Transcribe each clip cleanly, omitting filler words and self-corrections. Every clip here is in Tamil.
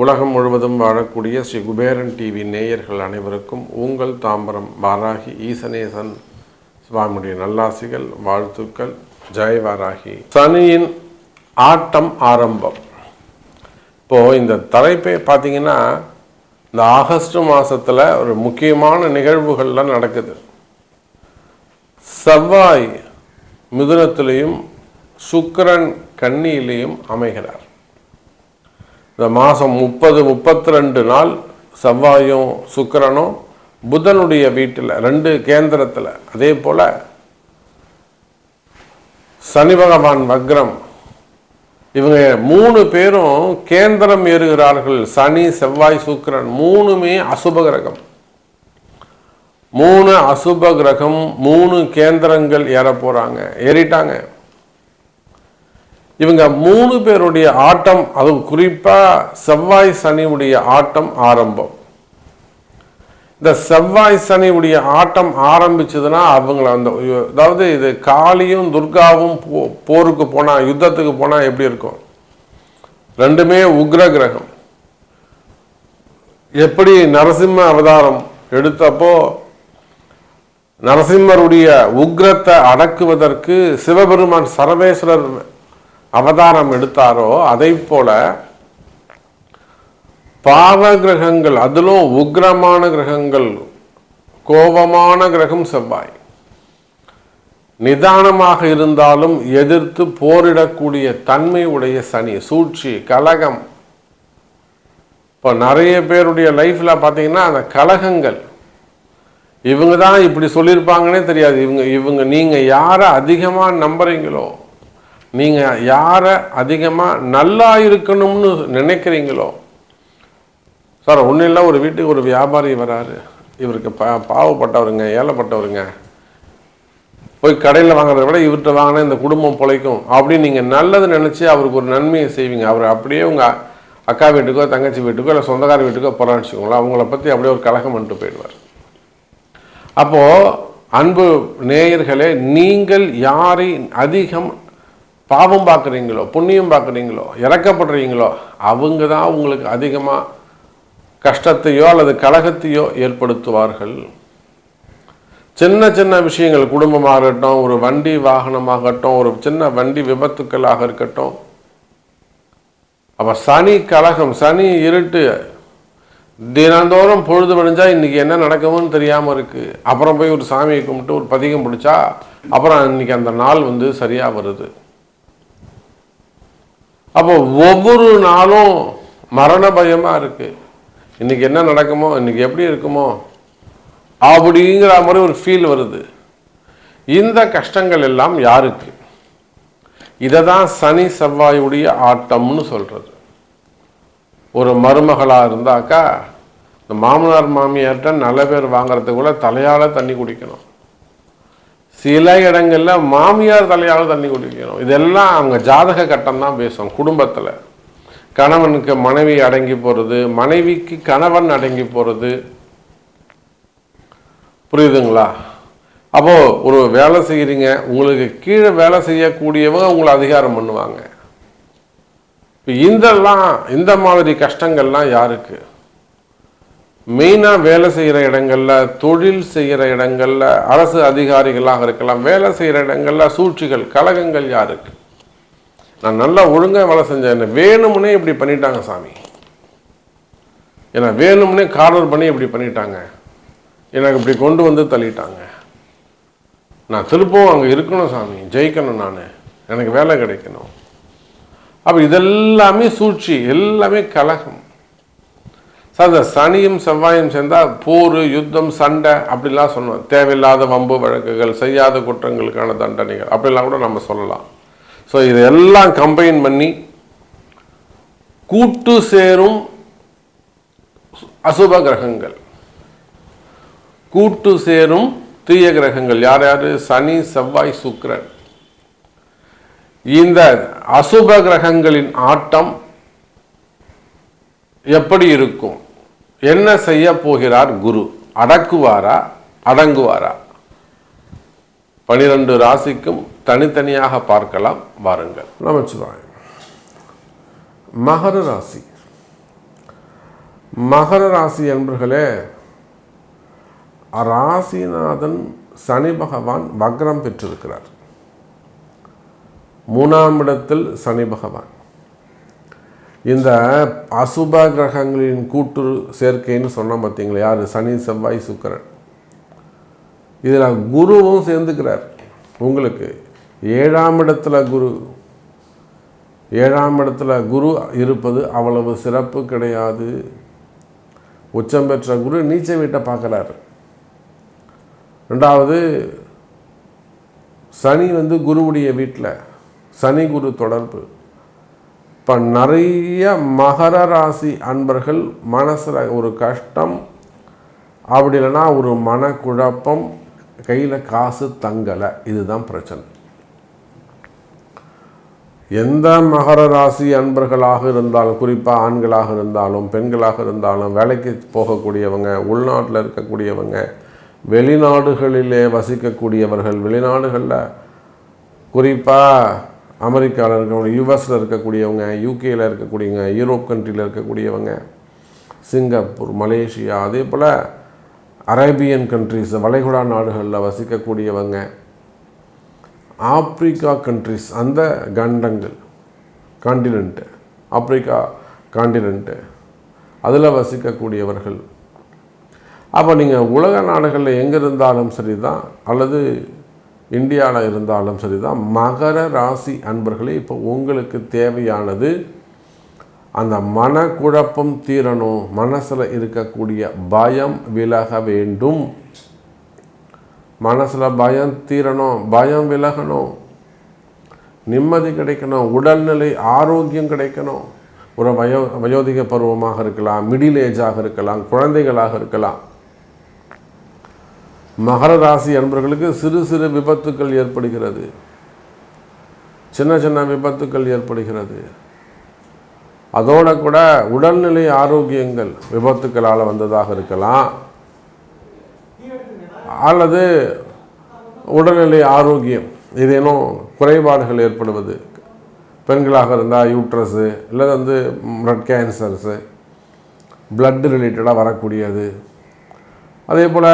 உலகம் முழுவதும் வாழக்கூடிய ஸ்ரீ குபேரன் டிவி நேயர்கள் அனைவருக்கும் உங்கள் தாம்பரம் வாராகி ஈசனேசன் சுவாமியுடைய நல்லாசிகள், வாழ்த்துக்கள். ஜெய் வாராகி. சனியின் ஆட்டம் ஆரம்பம். இப்போது இந்த தலைப்பை பார்த்தீங்கன்னா, இந்த ஆகஸ்ட் மாதத்தில் ஒரு முக்கியமான நிகழ்வுகள்லாம் நடக்குது. செவ்வாய் மிதுனத்திலையும் சுக்கிரன் கன்னியிலையும் அமைகிறார். இந்த மாதம் 32 நாள் செவ்வாயும் சுக்கிரனும் புதனுடைய வீட்டில் 2 கேந்திரத்தில், அதே போல் சனி பகவான் வக்ரம். இவங்க 3 பேரும் கேந்திரம் ஏறுகிறார்கள். சனி, செவ்வாய், சுக்கிரன் 3மே அசுப கிரகம். 3 அசுப கிரகம், 3 கேந்திரங்கள் ஏற போகிறாங்க, ஏறிட்டாங்க. இவங்க 3 பேருடைய ஆட்டம், அது குறிப்பாக செவ்வாய் சனியுடைய ஆட்டம் ஆரம்பம். இந்த செவ்வாய் சனியுடைய ஆட்டம் ஆரம்பிச்சதுன்னா அவங்கள அதாவது இது காளியும் துர்காவும் போருக்கு போனால், யுத்தத்துக்கு போனால் எப்படி இருக்கும்? 2மே உக்ர கிரகம். எப்படி நரசிம்ம அவதாரம் எடுத்தப்போ நரசிம்மருடைய உக்ரத்தை அடக்குவதற்கு சிவபெருமான் சர்வேஸ்வரர் அவதாரம் எடுத்தாரோ, அதை போல பாவ கிரகங்கள், அதிலும் உக்ரமான கிரகங்கள், கோபமான கிரகம் செவ்வாய். நிதானமாக இருந்தாலும் எதிர்த்து போரிடக்கூடிய தன்மை உடைய சனி, சூழ்ச்சி, கலகம். இப்போ நிறைய பேருடைய லைஃப்பில் பார்த்தீங்கன்னா அந்த கலகங்கள், இவங்க தான் இப்படி சொல்லியிருப்பாங்கன்னே தெரியாது. இவங்க நீங்கள் யாரை அதிகமாக நம்புறீங்களோ, நீங்கள் யாரை அதிகமாக நல்லா இருக்கணும்னு நினைக்கிறீங்களோ. சார் ஒன்றும் இல்லை, ஒரு வீட்டுக்கு ஒரு வியாபாரி வராரு, இவருக்கு பாவப்பட்டவருங்க, ஏழைப்பட்டவருங்க, போய் கடையில் வாங்குறத விட இவர்கிட்ட வாங்கினா இந்த குடும்பம் பிழைக்கும் அப்படின்னு நீங்கள் நல்லது நினச்சி அவருக்கு ஒரு நன்மையை செய்வீங்க. அவர் அப்படியே உங்கள் அக்கா வீட்டுக்கோ தங்கச்சி வீட்டுக்கோ இல்லை சொந்தக்கார வீட்டுக்கோ போகிறான்னு வச்சுக்கோங்களேன், அவங்கள பற்றி அப்படியே ஒரு கலகம் பண்ணிட்டு போயிடுவார். அப்போது அன்பு நேயர்களே, நீங்கள் யாரை அதிகம் பாவம் பார்க்குறீங்களோ, புண்ணியம் பார்க்குறீங்களோ, இறக்கப்படுறீங்களோ, அவங்க தான் உங்களுக்கு அதிகமாக கஷ்டத்தையோ அல்லது கலகத்தையோ ஏற்படுத்துவார்கள். சின்ன சின்ன விஷயங்கள், குடும்பமாகட்டும், ஒரு வண்டி வாகனமாகட்டும், ஒரு சின்ன வண்டி விபத்துக்களாக இருக்கட்டும். அப்போ சனி கலகம், சனி இருட்டு. தினந்தோறும் பொழுது விடிஞ்சா இன்றைக்கி என்ன நடக்கும்னு தெரியாமல் இருக்குது. அப்புறம் போய் ஒரு சாமியை கும்பிட்டு ஒரு பதிகம் பிடிச்சா அப்புறம் இன்றைக்கி அந்த நாள் சரியாக வருது. அப்போ ஒவ்வொரு நாளும் மரண பயமாக இருக்குது. இன்றைக்கி என்ன நடக்குமோ, இன்றைக்கி எப்படி இருக்குமோ அப்படிங்கிற மாதிரி ஒரு ஃபீல் வருது. இந்த கஷ்டங்கள் எல்லாம் யாருக்கு? இதை தான் சனி செவ்வாயுடைய ஆட்டம்னு சொல்கிறது. ஒரு மருமகளாக இருந்தாக்கா இந்த மாமனார் மாமியார்கிட்ட நல்ல பேர் வாங்கிறதுக்குள்ள தலையால் தண்ணி குடிக்கணும். சில இடங்களில் மாமியார் தலையால் தண்ணி குடிக்கணும். இதெல்லாம் அவங்க ஜாதக கட்டம் தான் பேசும். குடும்பத்தில் கணவனுக்கு மனைவி அடங்கி போகிறது, மனைவிக்கு கணவன் அடங்கி போகிறது. புரியுதுங்களா? அப்போது ஒரு வேலை செய்கிறீங்க, உங்களுக்கு கீழே வேலை செய்யக்கூடியவங்க உங்களை அதிகாரம் பண்ணுவாங்க. இப்போ இந்த மாதிரி கஷ்டங்கள்லாம் யாருக்கு? மெயினாக வேலை செய்கிற இடங்களில், தொழில் செய்கிற இடங்களில், அரசு அதிகாரிகளாக இருக்கலாம், வேலை செய்கிற இடங்களில் சூழ்ச்சிகள், கலகங்கள் யாருக்கு? நான் நல்லா ஒழுங்காக வேலை செஞ்சேன், என்ன வேணும்னே இப்படி பண்ணிட்டாங்க சாமி, என்னை வேணும்னே கார்னர் பண்ணி இப்படி பண்ணிட்டாங்க, எனக்கு இப்படி கொண்டு வந்து தள்ளிட்டாங்க, நான் திருப்பவும் அங்கே இருக்கணும் சாமி, ஜெயிக்கணும், நான் எனக்கு வேலை கிடைக்கணும். அப்போ இதெல்லாமே சூழ்ச்சி, எல்லாமே கலகம். சார் இந்த சனியும் செவ்வாயும் சேர்ந்தால் போர், யுத்தம், சண்டை அப்படிலாம் சொன்னோம். தேவையில்லாத வம்பு வழக்குகள், செய்யாத குற்றங்களுக்கான தண்டனைகள் அப்படிலாம் கூட நம்ம சொல்லலாம். ஸோ இதெல்லாம் கம்பைன் பண்ணி கூட்டு சேரும் அசுப கிரகங்கள், கூட்டு சேரும் தீய கிரகங்கள் யார் யார்? சனி, செவ்வாய், சுக்கிரன். இந்த அசுப கிரகங்களின் ஆட்டம் எப்படி இருக்கும்? என்ன செய்ய போகிறார் குரு? அடக்குவாரா, அடங்குவாரா? 12 ராசிக்கும் தனித்தனியாக பார்க்கலாம். வாருங்கள். நமச்சிவாயம். மகர ராசி. மகர ராசி என்பர்களே, ராசிநாதன் சனி பகவான் வக்ரம் பெற்றிருக்கிறார். 3ஆம் இடத்தில் சனி பகவான். இந்த அசுப கிரகங்களின் கூட்டு சேர்க்கைன்னு சொன்ன பார்த்தீங்களா, யார்? சனி, செவ்வாய், சுக்கிரன். இதில் குருவும் சேர்ந்துக்கிறார். உங்களுக்கு 7ஆம் இடத்துல குரு. 7ஆம் இடத்துல குரு இருப்பது அவ்வளவு சிறப்பு கிடையாது. உச்சம் பெற்ற குரு நீச்ச வீட்டை பார்க்குறாரு. 2வது சனி குருவுடைய வீட்டில், சனி குரு தொடர்பு. இப்போ நிறைய மகர ராசி அன்பர்கள் மனசில் ஒரு கஷ்டம், அப்படி இல்லைன்னா ஒரு மனக்குழப்பம், கையில் காசு தங்கலை, இதுதான் பிரச்சனை. எந்த மகர ராசி அன்பர்களாக இருந்தாலும், குறிப்பாக ஆண்களாக இருந்தாலும் பெண்களாக இருந்தாலும், வேலைக்கு போகக்கூடியவங்க, உள்நாட்டில் இருக்கக்கூடியவங்க, வெளிநாடுகளிலே வசிக்கக்கூடியவர்கள், வெளிநாடுகளில் குறிப்பாக அமெரிக்காவில் இருக்கக்கூடிய, யூஎஸில் இருக்கக்கூடியவங்க, யூகேயில் இருக்கக்கூடியவங்க, யூரோப் கண்ட்ரியில் இருக்கக்கூடியவங்க, சிங்கப்பூர், மலேசியா, அதே போல் அரேபியன் கண்ட்ரிஸ், வளைகுடா நாடுகளில் வசிக்கக்கூடியவங்க, ஆப்பிரிக்கா கண்ட்ரிஸ், அந்த கண்டங்கள், காண்டினென்ட்டு, ஆப்பிரிக்கா காண்டினென்ட்டு, அதில் வசிக்கக்கூடியவர்கள். அப்போ நீங்கள் உலக நாடுகளில் எங்கே இருந்தாலும் சரி தான், அல்லது இந்தியாவில் இருந்தாலும் சரி தான், மகர ராசி அன்பர்களே, இப்போ உங்களுக்கு தேவையானது அந்த மனக்குழப்பம் தீரணும். மனசில் இருக்கக்கூடிய பயம் விலக வேண்டும். மனசில் பயம் தீரணும், பயம் விலகணும், நிம்மதி கிடைக்கணும், உடல்நிலை ஆரோக்கியம் கிடைக்கணும். ஒரு வயோதிக பருவமாக இருக்கலாம், மிடில் ஏஜாக இருக்கலாம், குழந்தைகளாக இருக்கலாம். மகர ராசி அன்பர்களுக்கு சிறு சிறு விபத்துக்கள் ஏற்படுகிறது, சின்ன சின்ன விபத்துக்கள் ஏற்படுகிறது. அதோட கூட உடல்நிலை ஆரோக்கியங்கள் விபத்துக்களால் வந்ததாக இருக்கலாம், அல்லது உடல்நிலை ஆரோக்கியம் ஏதேனும் குறைபாடுகள் ஏற்படுவது. பெண்களாக இருந்தால் யூட்ரஸு, இல்லை பிளட் கேன்சர்ஸு, பிளட் ரிலேட்டடாக வரக்கூடியது. அதே போல்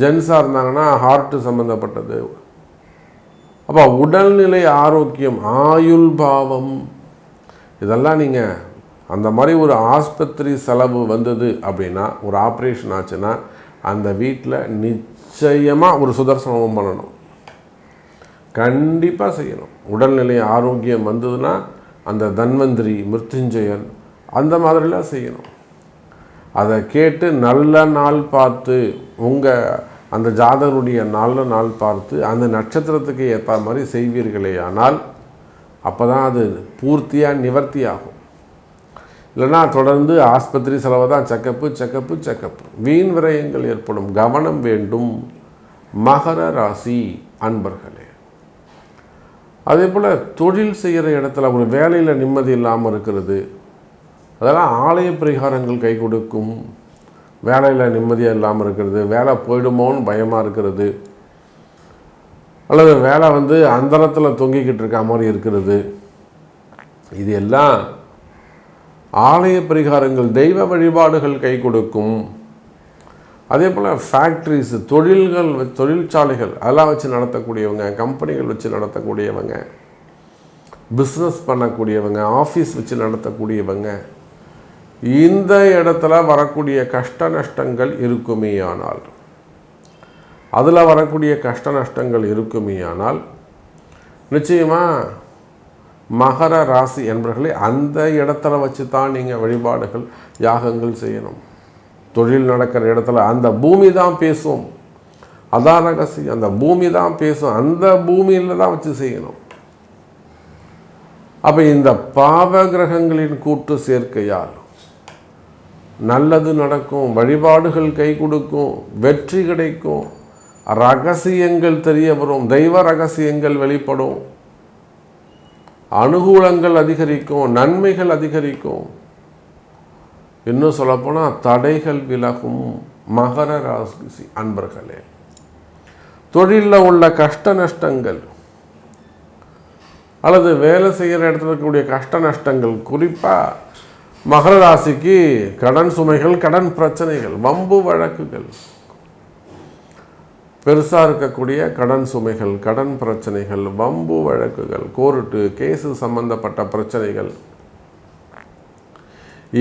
ஜென்ஸாக இருந்தாங்கன்னா ஹார்ட்டு சம்மந்தப்பட்டது. அப்போ உடல்நிலை ஆரோக்கியம், ஆயுள் பாவம், இதெல்லாம் நீங்கள் அந்த மாதிரி ஒரு ஆஸ்பத்திரி செலவு வந்தது அப்படின்னா, ஒரு ஆப்ரேஷன் ஆச்சுன்னா, அந்த வீட்டில் நிச்சயமாக ஒரு சுதர்சனம் பண்ணணும், கண்டிப்பாக செய்யணும். உடல்நிலை ஆரோக்கியம் வந்ததுன்னா அந்த தன்வந்திரி, மிருத்யுஞ்சயன், அந்த மாதிரிலாம் செய்யணும். அதை கேட்டு நல்ல நாள் பார்த்து, உங்கள் அந்த ஜாதகருடைய நல்ல நாள் பார்த்து அந்த நட்சத்திரத்துக்கு ஏற்ற மாதிரி செய்வீர்களே ஆனால் அப்போ தான் அது பூர்த்தியாக நிவர்த்தி ஆகும். இல்லைன்னா தொடர்ந்து ஆஸ்பத்திரி செலவு தான், செக்கப்பு, வீண் விரயங்கள் ஏற்படும். கவனம் வேண்டும் மகர ராசி அன்பர்களே. அதே போல் தொழில் செய்கிற இடத்துல ஒரு வேலையில் நிம்மதி இல்லாமல் இருக்கிறது, அதெல்லாம் ஆலய பரிகாரங்கள் கை கொடுக்கும். வேலையில் நிம்மதியாக இல்லாமல் இருக்கிறது, வேலை போயிடுமோன்னு பயமாக இருக்கிறது, அல்லது வேலை அந்தரத்தில் தொங்கிக்கிட்டு இருக்க மாதிரி இருக்கிறது, இது எல்லாம் ஆலய பரிகாரங்கள், தெய்வ வழிபாடுகள் கை கொடுக்கும். அதே போல் ஃபேக்ட்ரிஸ், தொழில்கள், தொழிற்சாலைகள் அதெல்லாம் வச்சு நடத்தக்கூடியவங்க, கம்பெனிகள் வச்சு நடத்தக்கூடியவங்க, பிஸ்னஸ் பண்ணக்கூடியவங்க, ஆஃபீஸ் வச்சு நடத்தக்கூடியவங்க, இந்த இடத்துல வரக்கூடிய கஷ்ட நஷ்டங்கள் இருக்குமேயானால், அதில் வரக்கூடிய கஷ்ட நஷ்டங்கள் இருக்குமேயானால் நிச்சயமாக மகர ராசி என்பவர்களே அந்த இடத்துல வச்சு தான் நீங்கள் வழிபாடுகள், யாகங்கள் செய்யணும். தொழில் நடக்கிற இடத்துல அந்த பூமி தான் பேசும், அதான் ரகசியம். அந்த பூமி தான் பேசும், அந்த பூமியில் தான் வச்சு செய்யணும். அப்போ இந்த பாவ கிரகங்களின் கூட்டு சேர்க்கையால் நல்லது நடக்கும், வழிபாடுகள் கை கொடுக்கும், வெற்றி கிடைக்கும், ரகசியங்கள் தெரிய வரும், தெய்வ ரகசியங்கள் வெளிப்படும், அனுகூலங்கள் அதிகரிக்கும், நன்மைகள் அதிகரிக்கும். இன்னும் சொல்லப்போனால் தடைகள் விலகும். மகர ராசி அன்பர்களே, தொழிலில் உள்ள கஷ்ட நஷ்டங்கள், அல்லது வேலை செய்கிற இடத்துல இருக்கக்கூடிய கஷ்ட நஷ்டங்கள், குறிப்பாக மகர ராசிக்கு கடன் சுமைகள், கடன் பிரச்சனைகள், வம்பு வழக்குகள், பெருசாக இருக்கக்கூடிய கடன் சுமைகள், கடன் பிரச்சனைகள், வம்பு வழக்குகள், கோர்ட்டு கேஸு சம்பந்தப்பட்ட பிரச்சனைகள்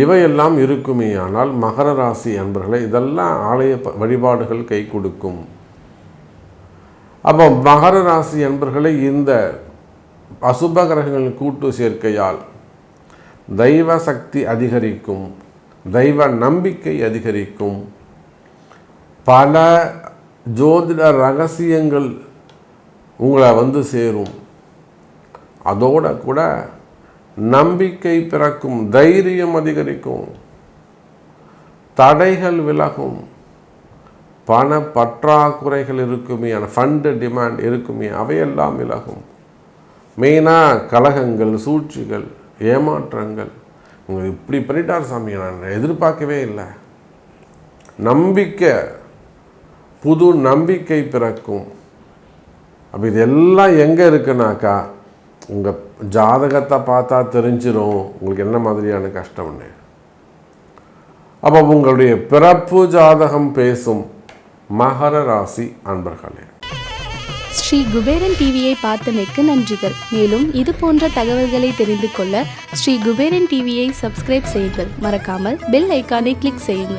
இவையெல்லாம் இருக்குமே. ஆனால் மகர ராசி அன்பர்களை இதெல்லாம் ஆலய வழிபாடுகள் கை கொடுக்கும். அப்போ மகர ராசி அன்பர்களை இந்த அசுப கிரகங்களின் கூட்டு சேர்க்கையால் தெய்வ சக்தி அதிகரிக்கும், தெய்வ நம்பிக்கை அதிகரிக்கும், பல ஜோதிட ரகசியங்கள் உங்களை வந்து சேரும். அதோட கூட நம்பிக்கை பிறக்கும், தைரியம் அதிகரிக்கும், தடைகள் விலகும், பண பற்றாக்குறைகள் இருக்குமே, ஃபண்டு டிமாண்ட் இருக்குமே, அவையெல்லாம் விலகும். மெயினாக கலகங்கள், சூழ்ச்சிகள், ஏமாற்றங்கள், உங்கள் இப்படி பண்ணிட்டார் சாமி, நான் எதிர்பார்க்கவே இல்லை, நம்பிக்கை, புது நம்பிக்கை பிறக்கும். அப்போ இதெல்லாம் எங்கே இருக்குனாக்கா உங்கள் ஜாதகத்தை பார்த்தா தெரிஞ்சிடும் உங்களுக்கு என்ன மாதிரியான கஷ்டம்னு. அப்போ உங்களுடைய பிறப்பு ஜாதகம் பேசும் மகர ராசி அன்பர்களே. ஸ்ரீ குபேரன் டிவியை பார்த்தமைக்கு நன்றிகள். மேலும் இது போன்ற தகவல்களை தெரிந்து கொள்ள ஸ்ரீ குபேரன் டிவியை சப்ஸ்கிரைப் செய்யுங்கள். மறக்காமல் பெல் ஐக்கானை கிளிக் செய்யுங்கள்.